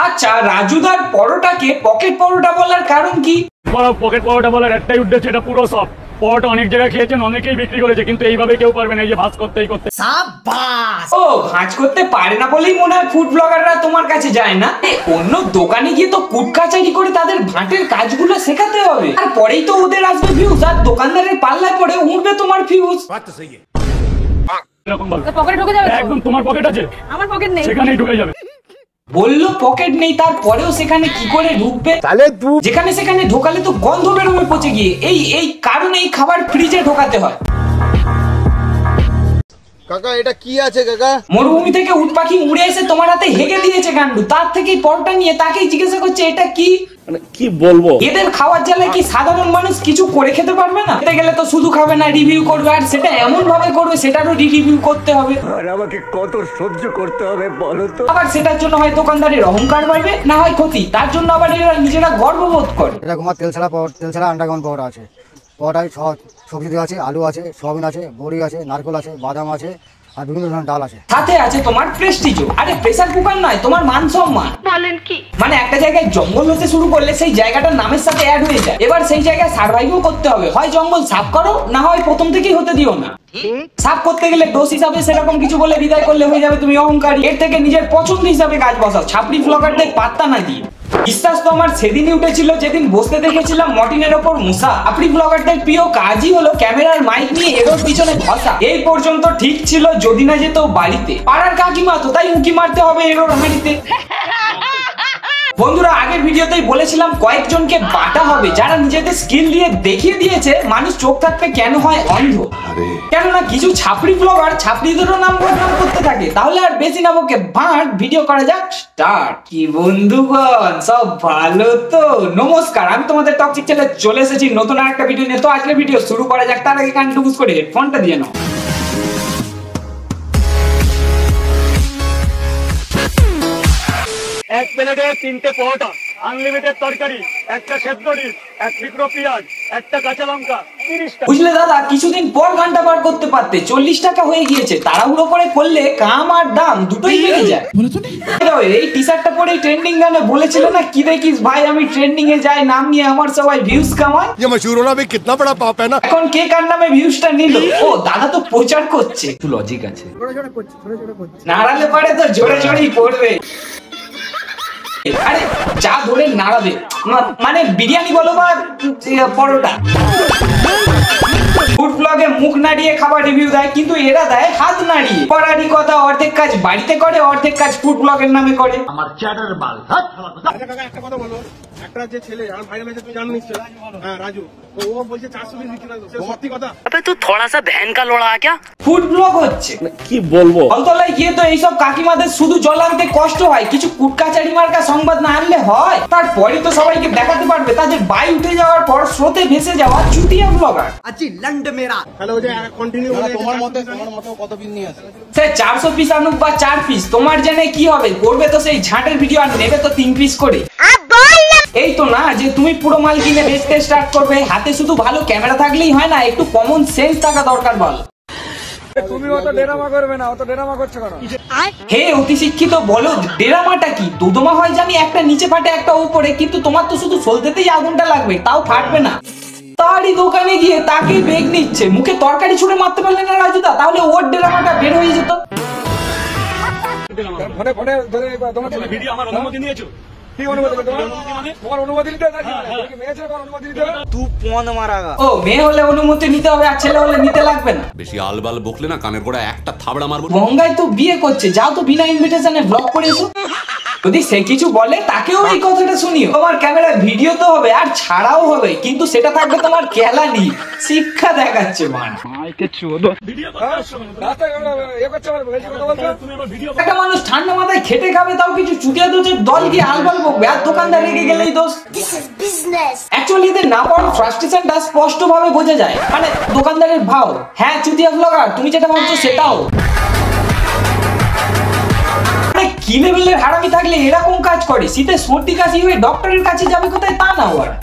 আচ্ছা, রাজুদার পরোটাকে পকেট পরোটা বলার কারণ কি? পকেট পরোটা বলার একটাই উদ্দেশ্য, এটা পুরো সব পরোটা অনেক জায়গায় খেয়েছেন, অনেকেই বিক্রি করেছে, কিন্তু এইভাবে কেউ পারবে না, এই যে ভাঁজ করতেই করতে। ও, ভাঁজ করতে পারে না বলেই মনে হয় ফুড ব্লগাররা তোমার কাছে যায় না। অন্য দোকানে গিয়ে তো কুট কাচারি করে তাদের ভাঁটের কাজগুলো শেখাতে হবে, আর পরেই তো ওদের আসবে ভিউজ, আর দোকানদারের পাল্লায় পড়ে উঠবে তোমার ভিউজ। একদম তোমার পকেট আছে, আমার পকেট নেই, সেখানেই ঢুকে যাবে। বললো পকেট নেই, তারপরেও সেখানে কি করে ঢুকবে? যেখানে সেখানে ঢোকালে তো গন্ধ বেরোবে পচে গিয়ে। এই কারণে এই খাবার ফ্রিজে ঢোকাতে হয়। কাকা এটা কি আছে কাকা? মরুভূমি থেকে উট পাখি উড়ে এসে তোমার হাতে হেগে দিয়েছে গান্ডু, তার থেকেই পরোটা নিয়ে তাকেই জিজ্ঞাসা করছে এটা কি। কি বলবো, এদের খাওয়ার জ্বালায় কি সাধারণ মানুষ কিছু করে খেতে পারবে না? খেতে গেলে তো শুধু খাবে না, রিভিউ করবে, আর সেটা এমন ভাবে করবে সেটারও রিভিউ করতে হবে। আর আমাকে কত সহ্য করতে হবে বলো তো? আবার সেটার জন্য হয় দোকানদারের অহংকার বাড়বে, না হয় ক্ষতি। তার জন্য আবার এরা নিজেরা গর্ববোধ করে। এরকম তেল ছাড়া আন্ডারগ্রাউন্ড পাউডার আছে। পাউডার সবজি আছে, আলু আছে, সয়াবিন আছে, বড়ি আছে, নারকেল আছে, বাদাম আছে, আর বিভিন্ন ধরনের ডাল আছে। সাথে আছে তোমার প্রেস্টিজও। আরে প্রেসার কুকার নয়, তোমার মান সম্মান। বলেন কি? মানে একটা জায়গায় জঙ্গল হতে শুরু করলে সেই জায়গাটার নামের সাথে অ্যাড হয়ে যায়। এবার সেই জায়গায় সার্ভাইভও করতে হবে, হয় জঙ্গল সাফ করো, না হয় প্রথম থেকেই হতে দিও না। সাফ করতে গেলে ডোজ হিসাবে সেরকম কিছু বলে বিদায় করলে হয়ে যাবে তুমি অহংকারী। এর থেকে নিজের পছন্দ হিসাবে কাজ বসাও, ছাপড়ি ব্লগারদের পাত্তা না দিয়ে। বিশ্বাস তো আমার সেদিনই উঠেছিল যেদিন বসতে দেখেছিলাম মর্টিনের ওপর মুসা। আপনি ব্লগারদের প্রিয় কাজই হলো ক্যামেরার মাইক নিয়ে এরোর পিছনে ঘষা। এই পর্যন্ত ঠিক ছিল যদি না যেত বাড়িতে। পাড়ার কাকিমা তো তাই উঁকি মারতে হবে এরোর হাঁড়িতে। বন্ধুরা, আগের ভিডিওতেই বলেছিলাম কয়েকজনকে বাটা হবে যারা নিজেদের স্কিল দিয়ে দেখিয়ে দিয়েছে মানুষ চোখ থাকতে কেন হয় অন্ধ। কেননা কিছু ছাপড়ি ব্লগার ছাপড়িদেরও নাম বদনাম করতে থাকে। তাহলে আর বেশি না বকে ভাট ভিডিও করা যাক, স্টার্ট। কি বন্ধুগণ, সব ভালো তো? নমস্কার, আমি তোমাদের টক্সিক চ্যানেলে চলে এসেছি নতুন আরেকটা ভিডিও নিয়ে। তো আজকের ভিডিও শুরু করা যাক, তার আগে কান টুকুস করে হেডফোনটা দিয়ে নাও। এক প্লেটে 3টে পরোটা, আনলিমিটেড তরকারি, একটা সেদ্ধ ডিম, এক টুকরো পেঁয়াজ, একটা কাঁচা লঙ্কা, 30 টাকা। বুঝলে দাদা, কিছুদিন পর গানটা বার করতে পারতে, 40 টাকা হয়ে গিয়েছে। তাড়াহুড়ো করে করলে কাম আর দাম দুটোই বেড়ে যায়। এই টি শার্টটা পরে ট্রেন্ডিং গানে বলেছিল না, কি দেখিস ভাই আমি ট্রেন্ডিং এ যাই, নাম নিয়ে আমার সবাই ভিউজ কামায়। ये मशहूर होना भी कितना बड़ा पाप है ना। এখন কে কার নামে ভিউজটা নিল? ও দাদা তো প্রচার করছে, একটু লজিক আছে। নাড়ালে পারে তো জোরে জোরেই পড়বে। আরে যা ধরে নাড়াবে, মানে বিরিয়ানি বলো বা পরোটা। ফুড ব্লগে মুখ নাড়িয়ে খাবার রিভিউ দেয়, কিন্তু এরা দেয় হাত নাড়িয়ে। করারই কথা, অর্ধেক কাজ বাড়িতে করে, অর্ধেক কাজ ফুড ব্লগের নামে করে। আমার চ্যাটার বাল। একটা কথা বলো, একটা যে ছেলে আমার ভাইরাল হয়েছে তুমি জানো নিশ্চয়, হ্যাঁ রাজু, তো ও বলছে 420 বিক্রি করে, সত্যি কথা? अबे तू थोड़ा सा बहन का लोड़ा क्या? ফুড ব্লগ হচ্ছে, কি বলবো, ফলতলায় গিয়ে তো এইসব কাকিমাদের শুধু জল আনতে কষ্ট হয়, কিছু কুটকাচারি মার্কা সংবাদ না আনলে হয়? তারপরে তো সবাইকে দেখাতে পারবে তাদের বাই উঠে যাওয়ার পর স্রোতে ভেসে যাওয়া চুটিয়া ব্লগার। হ্যালো, যে কন্টিনিউ বলে তোমার মতে কত পিস নিয়ে আসে? সে 400 পিস আনুক বা 4 পিস, তোমার জেনে কি হবে? করবে তো সেই ঝাঁটের ভিডিও, আর নেবে তো 3 পিস করে। এই তো না যে তুমি পুরো মাল কিনে বেচতে স্টার্ট করবে। হাতে শুধু ভালো ক্যামেরা থাকলেই হয় না, একটু কমন সেন্স থাকা দরকার। বল, তুমি অত ডেরামা করবে না, অত ডেরামা করছো কেন? হে অতি শিক্ষিত, বলো ডেরামাটা কি? দুদমা হয় জানি, একটা নিচে ফাটে একটা উপরে, কিন্তু তোমার তো শুধু সলতেতেই আগুনটা লাগবে, তাও ফাটবে না। তারই দোকানে গিয়ে তাকে বেগ নিচ্ছে, মুখে তরকারি ছুঁড়ে মারতে পারলে না রাজুদা, তাহলে ওর ডেরামাটা বের হয়ে যেত। ফোনে ফোনে ধরে তোমার ভিডিও আমার অনুমতি নিয়েছো? কি অনুমতি? তোমার অনুমতি নিতে হবে নাকি? মেয়ে ছেলে অনুমতি নিতে হবে? तू कौन मारागा? ও, মেয়ে হলে অনুমতি নিতে হবে, আর ছেলে হলে নিতে লাগবে না। বেশি আলবাল বকলে না কানের গোড়া একটা থাবড়া মারবো। গঙ্গায় তো বিয়ে করছে, যাও তো বিনা ইনভিটেশনে ব্লগ করে এসো। যদি সে কিছু বলে তাকেও এই কথাটা শুনিও। তোমার ক্যামেরা ভিডিও তো হবে আর ছাড়াও হবে, কিন্তু সেটা থাকবে তোমার কেলানি, শিক্ষা দেখাচ্ছে মান। একটা মানুষ ঠান্ডা মাথায় খেটে খাবে, তাও কিছু চুটিয়া দোষের দল গিয়ে আলবাল বকবে, আর দোকানদার রেগে গেলেই দোষ। অ্যাকচুয়ালি এদের না পাওয়ার ফ্রাস্ট্রেশনটা স্পষ্ট ভাবে বোঝা যায়। মানে দোকানদারের ভাও, হ্যাঁ চুটিয়া ব্লগার তুমি যেটা ভাবছো সেটাও। কি লেভেলের হারামি থাকলে এরকম কাজ করে? শীতে সর্দি কাশি হয়ে ডক্টরের কাছে যাবে কোথায় তা না ওরা।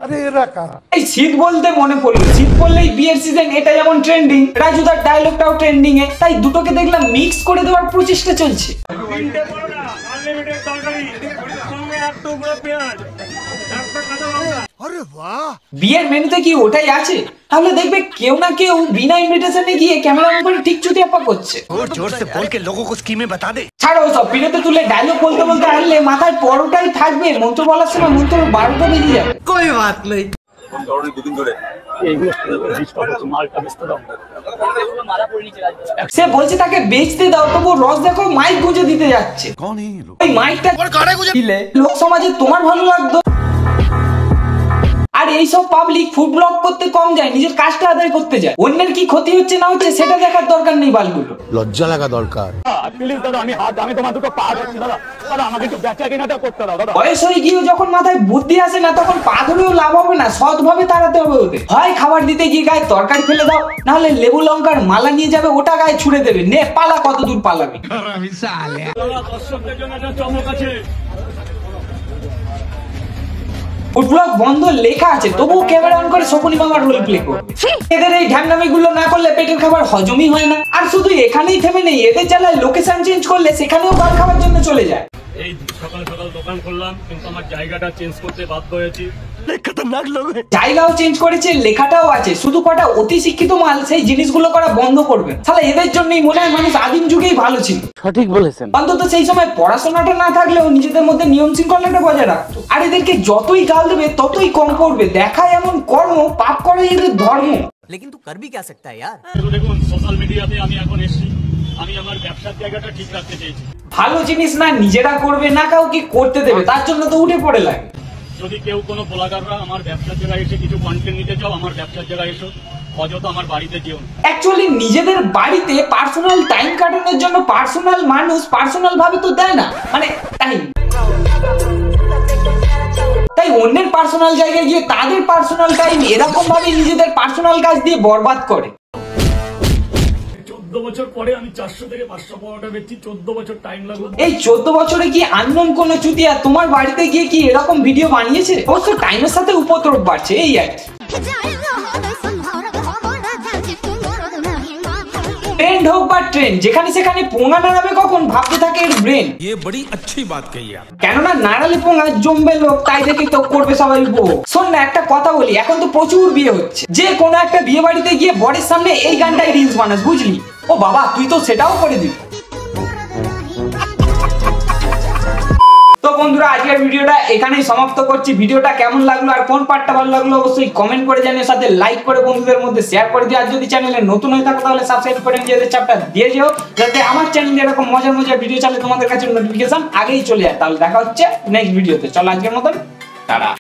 এই শীত বলতে মনে পড়লো, শীত পড়লেই বিয়ের সিজন, এটা যেমন ট্রেন্ডিং, রাজুদার ডায়লগটাও ট্রেন্ডিং এ, তাই দুটোকে দেখলাম মিক্স করে দেওয়ার প্রচেষ্টা চলছে। তিনটে পরোটা, আনলিমিটেড তরকারি, সঙ্গে এক টুকরো পেঁয়াজ, একটা কাঁচা লঙ্কা। বিয়ের মেনুতে কি ওটাই আছে? তাহলে দেখবে কেউ না কেউ বিনা ইনভিটেশনে গিয়ে ক্যামেরা অন করে ঠিক চুটিয়াপ্পা করছে। ছাড়ো সব, পিড়েতে তুলে ডায়লগ বলতে বলতে আসলে মাথায় পরোটাই থাকবে, মন্ত্র বলার সময় মন্ত্র 12টা বেরিয়ে যাবে। সে বলছে তাকে বেচতে দাও, তবু রস দেখো মাইক গুঁজে দিতে যাচ্ছে। ওই মাইকটা দিলে লোক সমাজে তোমার ভালো লাগতো। আর এইসব পাবলিক ফুড ব্লগ করতে কম যায়, নিজের কাজটা আদায় করতে যায়। অন্যের কি ক্ষতি হচ্ছে না হচ্ছে সেটা দেখার দরকার নেই বালগুলো। লজ্জা লাগা দরকার। প্লিজ দাদা, আমি তোমার দুটো পা ধরছি দাদা, আমাকে একটু বেচা কেনাটা করতে দাও দাদা। বয়স হয়ে গিয়েও যখন মাথায় বুদ্ধি আসে না, তখন পা ধরেও লাভ হবে না, সৎভাবে তাড়াতে হবে ওদের। হয় খাবার দিতে গিয়ে গায়ে তরকারি ফেলে দাও, না হলে লেবু লঙ্কার মালা নিয়ে যাবে, ওটা গায়ে ছুড়ে দেবে, নে পালা কত দূর পালাবি। দাদা, দর্শকদের জন্য একটা চমক আছে। ফুড ব্লগ বন্ধ লেখা আছে, তবুও ক্যামেরা অন করে শকুনি মামার রোল প্লে করবে। এদের এই ঢ্যামনামি গুলো না করলে পেটের খাবার হজমই হয় না। আর শুধু এখানেই থেমে নেই, এদের জ্বালায় লোকেশন চেঞ্জ করলে সেখানেও বার খাবার জন্য চলে যায়। এই সকাল সকাল দোকান করলাম, কিন্তু আমার জায়গাটা চেঞ্জ করতে বাধ্য হয়েছি। জায়গাও চেঞ্জ করেছে, লেখাটাও আছে, শুধু কটা অতি শিক্ষিত মাল সেই জিনিসগুলো করা বন্ধ করবে। তাহলে এদের জন্যই মনে হয় মানুষ আদিম যুগেই ভালো ছিল। সঠিক বলেছেন। অন্তত সেই সময় পড়াশোনাটা না থাকলেও নিজেদের মধ্যে নিয়ম শৃঙ্খলাটা বজায় রাখতো। আর এদেরকে যতই গাল দেবে ততই কম পড়বে। দেখায় এমন কর্ম, পাপ করে এদের ধর্ম। लेकिन तू कर भी क्या सकता है यार। দেখুন, সোশ্যাল মিডিয়াতে আমি এখন এসেছি, আমি আমার ব্যবসার জায়গাটা ঠিক রাখতে চেয়েছি। ভালো জিনিস না নিজেরা করবে না কাউকে করতে দেবে, তার জন্য তো উঠে পড়ে লাগে। যদি কেউ কোনো ব্লগাররা আমার ব্যবসার জায়গায় এসে কিছু কন্টেন্ট নিতে চাও, আমার ব্যবসার জায়গায় এসো, অযথা আমার বাড়িতে যেও না। অ্যাকচুয়ালি নিজেদের বাড়িতে পার্সোনাল টাইম কাটানোর জন্য পার্সোনাল মানুষ পার্সোনাল ভাবে তো দেয় না, মানে টাইম। তাই অন্যের পার্সোনাল জায়গায় গিয়ে তাদের পার্সোনাল টাইম এরকম ভাবে নিজেদের পার্সোনাল কাজ দিয়ে বরবাদ করে। 14 বছর পরে আমি 400 থেকে 500 পরোটা বেচছি, 14 বছর টাইম লাগলো। এই 14 বছরে কি আননোন কোন চুতিয়া তোমার বাড়িতে গিয়ে কি এরকম ভিডিও বানিয়েছে? অবশ্য টাইমের সাথে উপদ্রব বাড়ছে, এই আর কি। ট্রেন্ড হোক বা ট্রেন্ড, যেখানে সেখানে পোঙা নাড়াবে কখন ভাবতে থাকে এর ব্রেন। কেননা নাড়ালে পোঙা জমবে লোক, তাই দেখে তো করবে সবাই উপভোগ। শোন না, একটা কথা বলি, এখন তো প্রচুর বিয়ে হচ্ছে, যে কোনো একটা বিয়ে বাড়িতে গিয়ে বরের সামনে এই গানটাই রিলস বানাস, বুঝলি? ও বাবা, তুই তো সেটাও করে দিবি। তো বন্ধুরা, আজকের ভিডিওটা এখানেই সমাপ্ত করছি। ভিডিওটা কেমন লাগলো আর কোন পার্টটা ভালো লাগলো অবশ্যই কমেন্ট করে জানিয়ে, সাথে লাইক করে বন্ধুদের মধ্যে শেয়ার করে দিও। আর যদি চ্যানেলে নতুন হয়ে থাকো তাহলে সাবস্ক্রাইব করে নিজেদের চাপটা দিয়ে যেও, যাতে আমার চ্যানেলে এরকম মজার মজার ভিডিও চালে তোমাদের কাছে নোটিফিকেশন আগেই চলে যায়। তাহলে দেখা হচ্ছে নেক্সট ভিডিওতে। চলো আজকের মতন টাটা।